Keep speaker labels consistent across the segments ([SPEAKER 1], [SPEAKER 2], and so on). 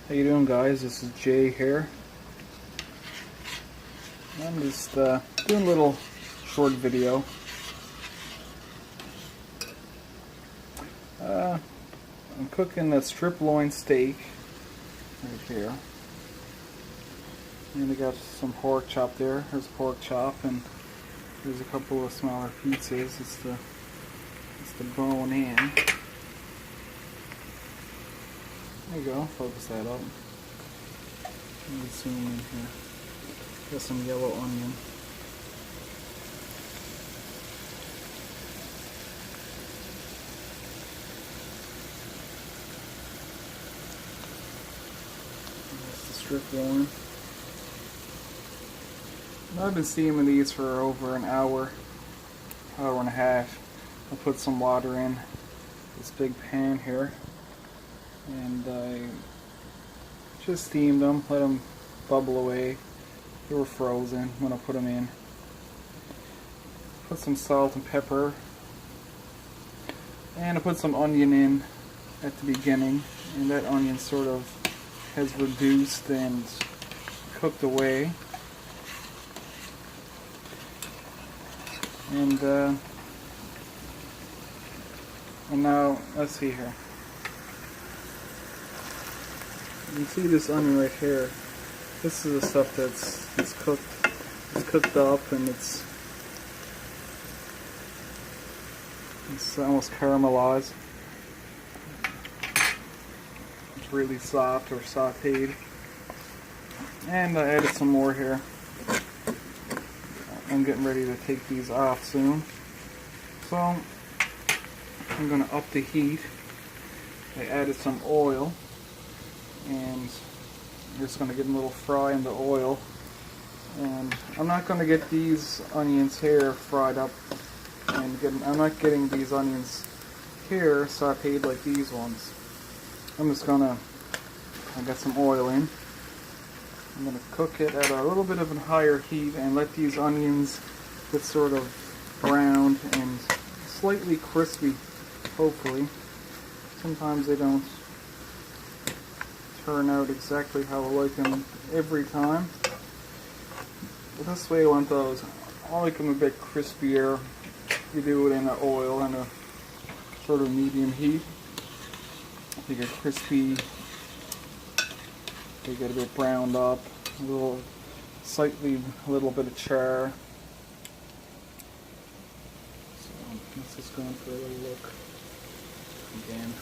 [SPEAKER 1] How you doing, guys? This is Jay here. I'm just doing a little short video. I'm cooking a strip loin steak right here. And I got some pork chop there. There's pork chop, and there's a couple of smaller pieces. It's the bone in. There you go. Focus that up. Let me zoom in here. Got some yellow onion. That's the strip loin. I've been steaming these for over an hour and a half. I put some water in this big pan here, and I just steamed them, let them bubble away. They were frozen when I put them in. Put some salt and pepper, and I put some onion in at the beginning, and that onion sort of has reduced and cooked away. And now, let's see here. You can see this onion right here. This is the stuff that's cooked. It's cooked up, and it's almost caramelized. It's really soft or sauteed. And I added some more here. I'm getting ready to take these off soon. So I'm going to up the heat. I added some oil, and I'm just going to get a little fry in the oil. And I'm not going to get these onions here fried up, and I'm not getting these onions here sauteed like these ones. I'm just going to get some oil in. I'm going to cook it at a little bit of a higher heat and let these onions get sort of browned and slightly crispy, hopefully. Sometimes they don't turn out exactly how I like them every time. But this way I want those. I like them a bit crispier. You do it in the oil and a sort of medium heat. They get crispy. They get a bit browned up, a little bit of char. So let's just go in for a little look again.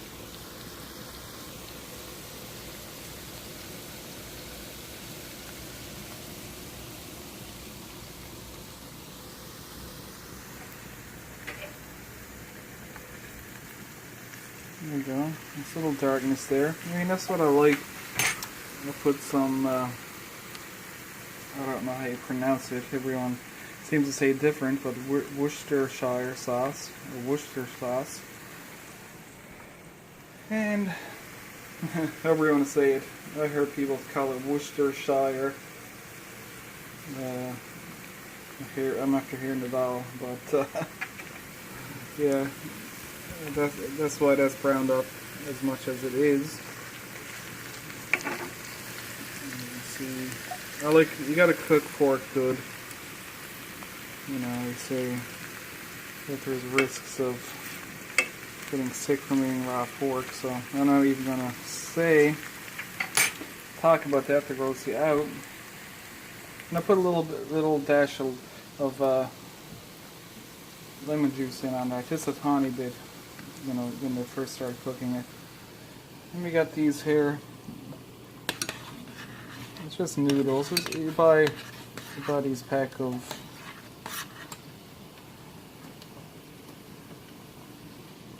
[SPEAKER 1] There we go. There's a little darkness there. I mean, that's what I like. I'll put some, I don't know how you pronounce it, everyone seems to say different, but Worcestershire sauce, or Worcester sauce, and however you want to say it. I heard people call it Worcestershire. I'm after hearing it all, but yeah, that's why that's browned up as much as it is. See, you gotta cook pork good. You know, they say that there's risks of getting sick from eating raw pork, so I'm not even gonna talk about that to gross you out. And I put a little dash of lemon juice in on that, just a tiny bit, you know, when they first started cooking it. And we got these here. It's just noodles. You buy these pack of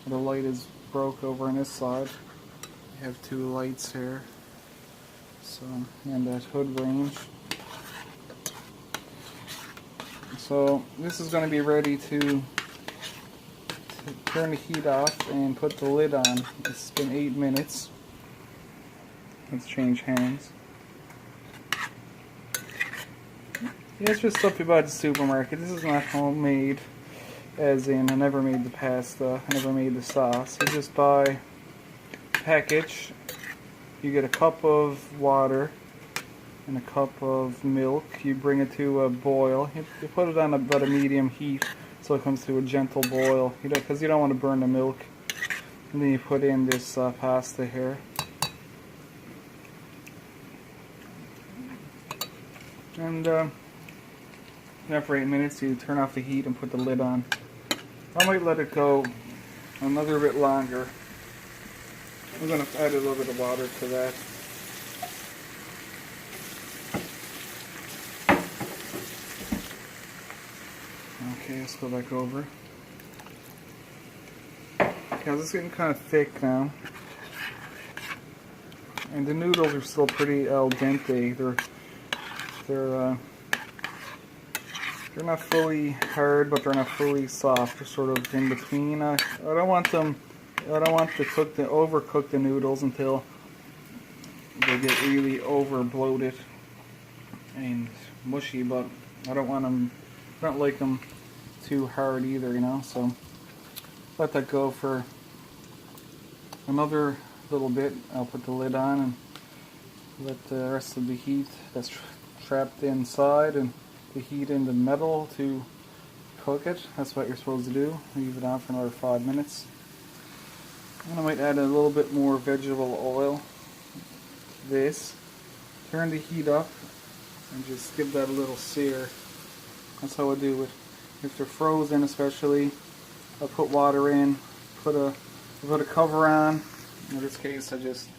[SPEAKER 1] the light is broke over on this side. You have two lights here. So, and that hood range. So this is going to be ready to turn the heat off and put the lid on. It's been 8 minutes. Let's change hands. Yeah, it's just stuff you buy at the supermarket. This is not homemade, as in I never made the pasta, I never made the sauce. You just buy a package, you get a cup of water and a cup of milk. You bring it to a boil. You put it on about a medium heat so it comes to a gentle boil, because you don't want to burn the milk. And then you put in this pasta here. And after 8 minutes, you turn off the heat and put the lid on. I might let it go another bit longer. I'm going to add a little bit of water to that. Okay, let's go back over. Because it's getting kind of thick now. And the noodles are still pretty al dente. They're not fully hard, but they're not fully soft. They're sort of in between. I don't want to overcook the noodles until they get really over bloated and mushy, but I don't like them too hard either, so let that go for another little bit. I'll put the lid on and let the rest of the heat that's trapped inside and the heat in the metal to cook it. That's what you're supposed to do. Leave it on for another 5 minutes. And I might add a little bit more vegetable oil to this. Turn the heat up and just give that a little sear. That's how I do it. If they're frozen especially, I'll put water in, put a cover on. In this case I just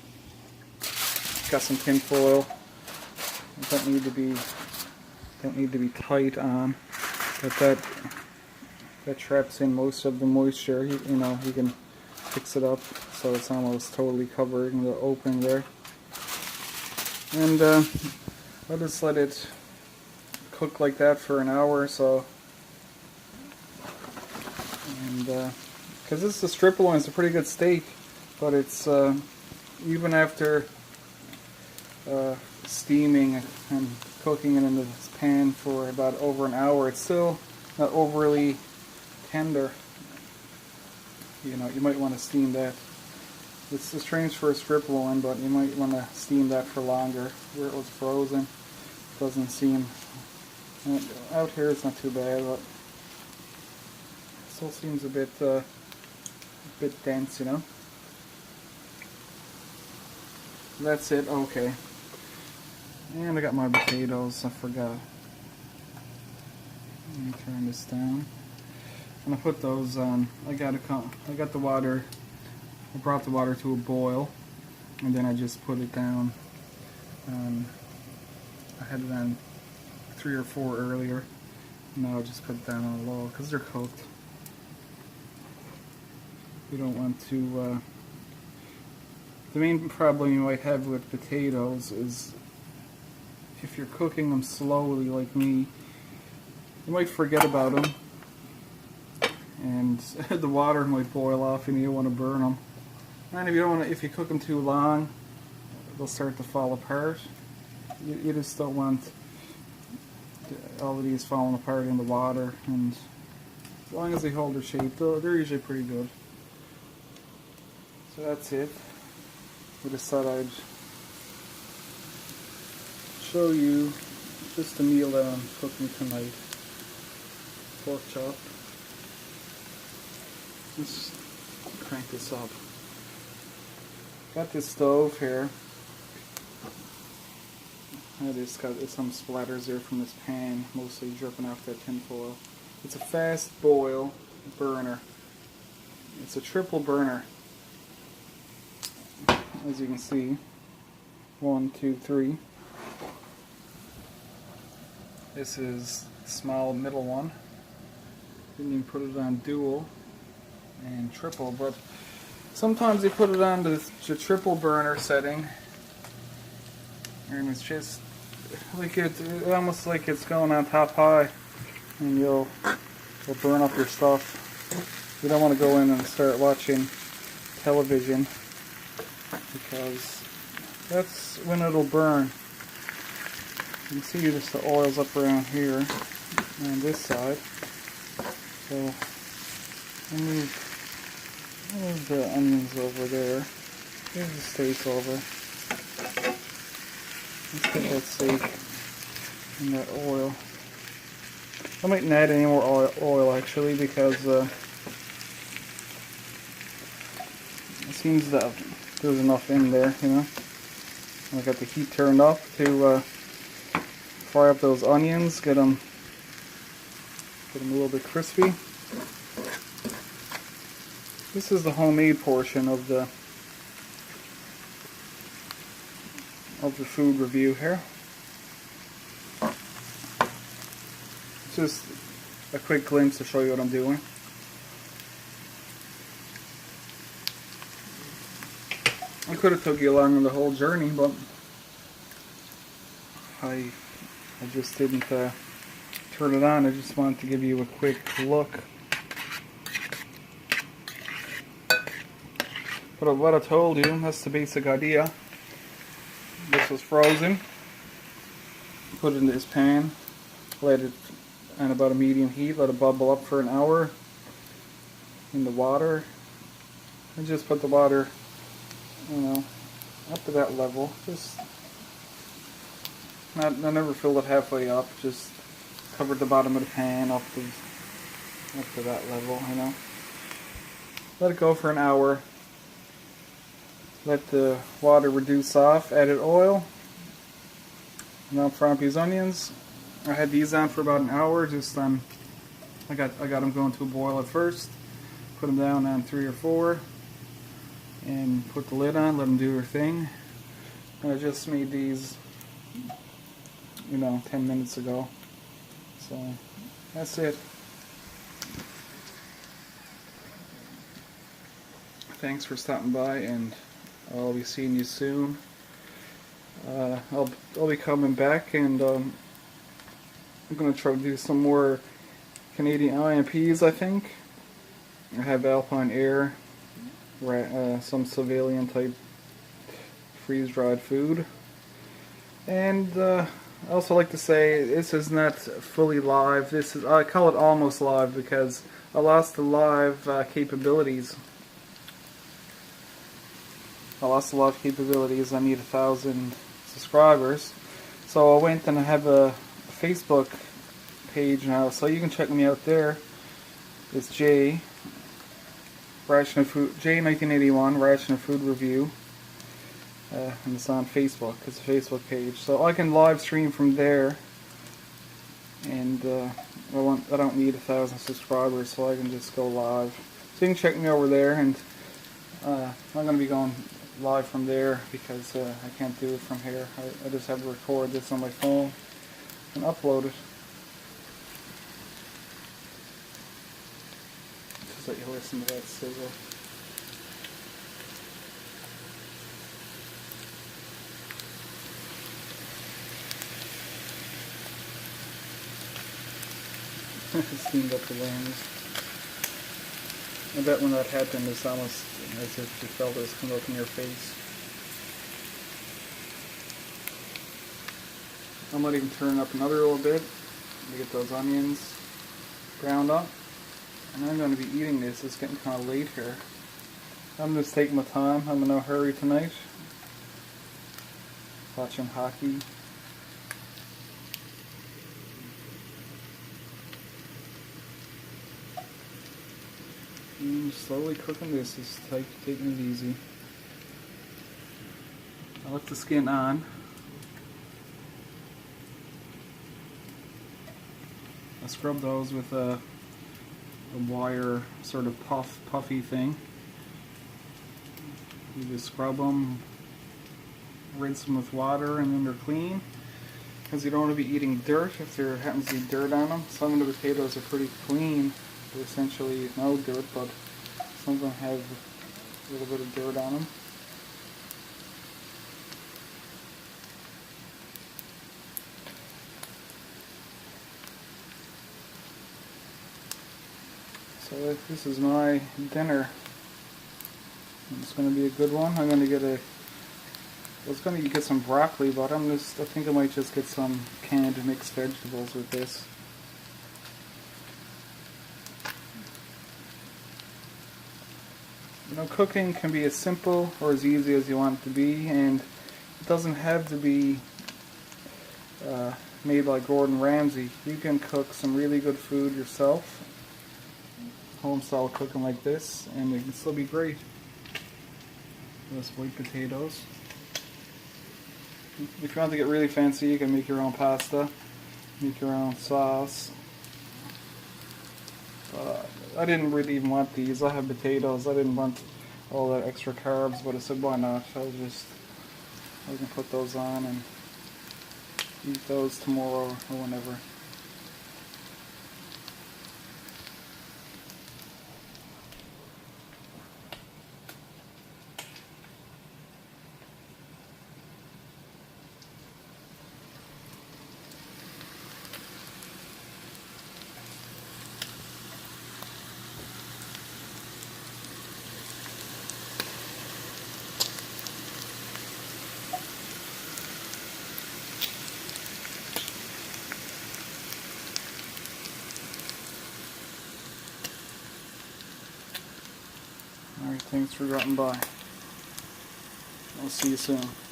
[SPEAKER 1] got some tin foil. It don't need to be tight on, but that traps in most of the moisture. You can fix it up so it's almost totally covered in the opening there. And I'll just let it cook like that for an hour or so. And because this is a strip loin, it's a pretty good steak, but it's even after steaming and cooking it in this pan for about over an hour, it's still not overly tender. You might want to steam that. It's strange for a strip loin, but you might want to steam that for longer. Where it was frozen, doesn't seem. Out here it's not too bad, but it still seems a bit dense, That's it. Okay. And I got my potatoes. I forgot. Let me turn this down. I'm gonna put those on. I got the water. I brought the water to a boil, and then I just put it down. I had it on 3 or 4 earlier. Now I just put it down on low because they're cooked. You don't want to. The main problem you might have with potatoes is if you're cooking them slowly like me, you might forget about them, and the water might boil off, and you don't want to burn them. And if you cook them too long, they'll start to fall apart. You just don't want all of these falling apart in the water. And as long as they hold their shape, they're usually pretty good. So that's it. I just thought I'd show you just the meal that I'm cooking tonight. Pork chop. Let's crank this up. Got this stove here. I just got some splatters there from this pan, mostly dripping off that tin foil. It's a fast boil burner. It's a triple burner. As you can see, 1, 2, 3. This is the small middle one. Didn't even put it on dual and triple, but sometimes they put it on the triple burner setting, and it's just like almost like it's going on top high, and you'll burn up your stuff. You don't want to go in and start watching television, because that's when it'll burn. You can see just the oil's up around here on this side. So I'll move the onions over there. Here's the steak over. Let's get that safe in that oil. I mightn't add any more oil actually, because it seems that there's enough in there, you know. I got the heat turned up to fry up those onions, get them a little bit crispy. This is the homemade portion of the food review here. Just a quick glimpse to show you what I'm doing. I could have took you along on the whole journey, but I just didn't turn it on. I just wanted to give you a quick look. But what I told you, that's the basic idea. This was frozen. Put it in this pan. Let it on about a medium heat. Let it bubble up for an hour in the water. And just put the water, you know, up to that level. Just I never filled it halfway up. Just covered the bottom of the pan up to that level, you know. Let it go for an hour. Let the water reduce off. Added oil. Now fry up these onions. I had these on for about an hour. Just I got them going to a boil at first. Put them down on 3 or 4, and put the lid on. Let them do their thing. And I just made these, you know, 10 minutes ago. So that's it. Thanks for stopping by, and I'll be seeing you soon. I'll be coming back, and I'm going to try to do some more Canadian IMPs, I think. I have Alpine Air, some civilian type freeze-dried food. And I also like to say this is not fully live. I call it almost live because I lost the live capabilities. I need 1,000 subscribers. So I went and I have a Facebook page now, so you can check me out there. It's Jay1981 Ration of Food Review. And it's on Facebook. It's a Facebook page. So I can live stream from there. And I don't need 1,000 subscribers, so I can just go live. So you can check me over there, and I'm going to be going live from there because I can't do it from here. I just have to record this on my phone and upload it. Just let you listen to that sizzle. Steamed up the wings. I bet when that happened, it's almost as if you felt it was coming up in your face. I might even turn it up another little bit to get those onions browned up. And I'm going to be eating this. It's getting kind of late here. I'm just taking my time. I'm in no hurry tonight. Watching hockey. Slowly cooking this, just taking it easy. I left the skin on. I scrub those with a wire sort of puffy thing. You just scrub them, rinse them with water, and then they're clean. Because you don't want to be eating dirt if there happens to be dirt on them. Some of the potatoes are pretty clean. They're essentially no dirt, but some of them have a little bit of dirt on them. So this is my dinner. It's going to be a good one. I'm going to get I was going to get some broccoli, but I think I might just get some canned mixed vegetables with this. You know, cooking can be as simple or as easy as you want it to be, and it doesn't have to be made by Gordon Ramsay. You can cook some really good food yourself, home style cooking like this, and it can still be great. Those white potatoes. If you want to get really fancy, you can make your own pasta, make your own sauce. I didn't really even want these. I have potatoes. I didn't want all that extra carbs, but I said, why not? I can put those on and eat those tomorrow or whenever. Alright, thanks for dropping by. I'll see you soon.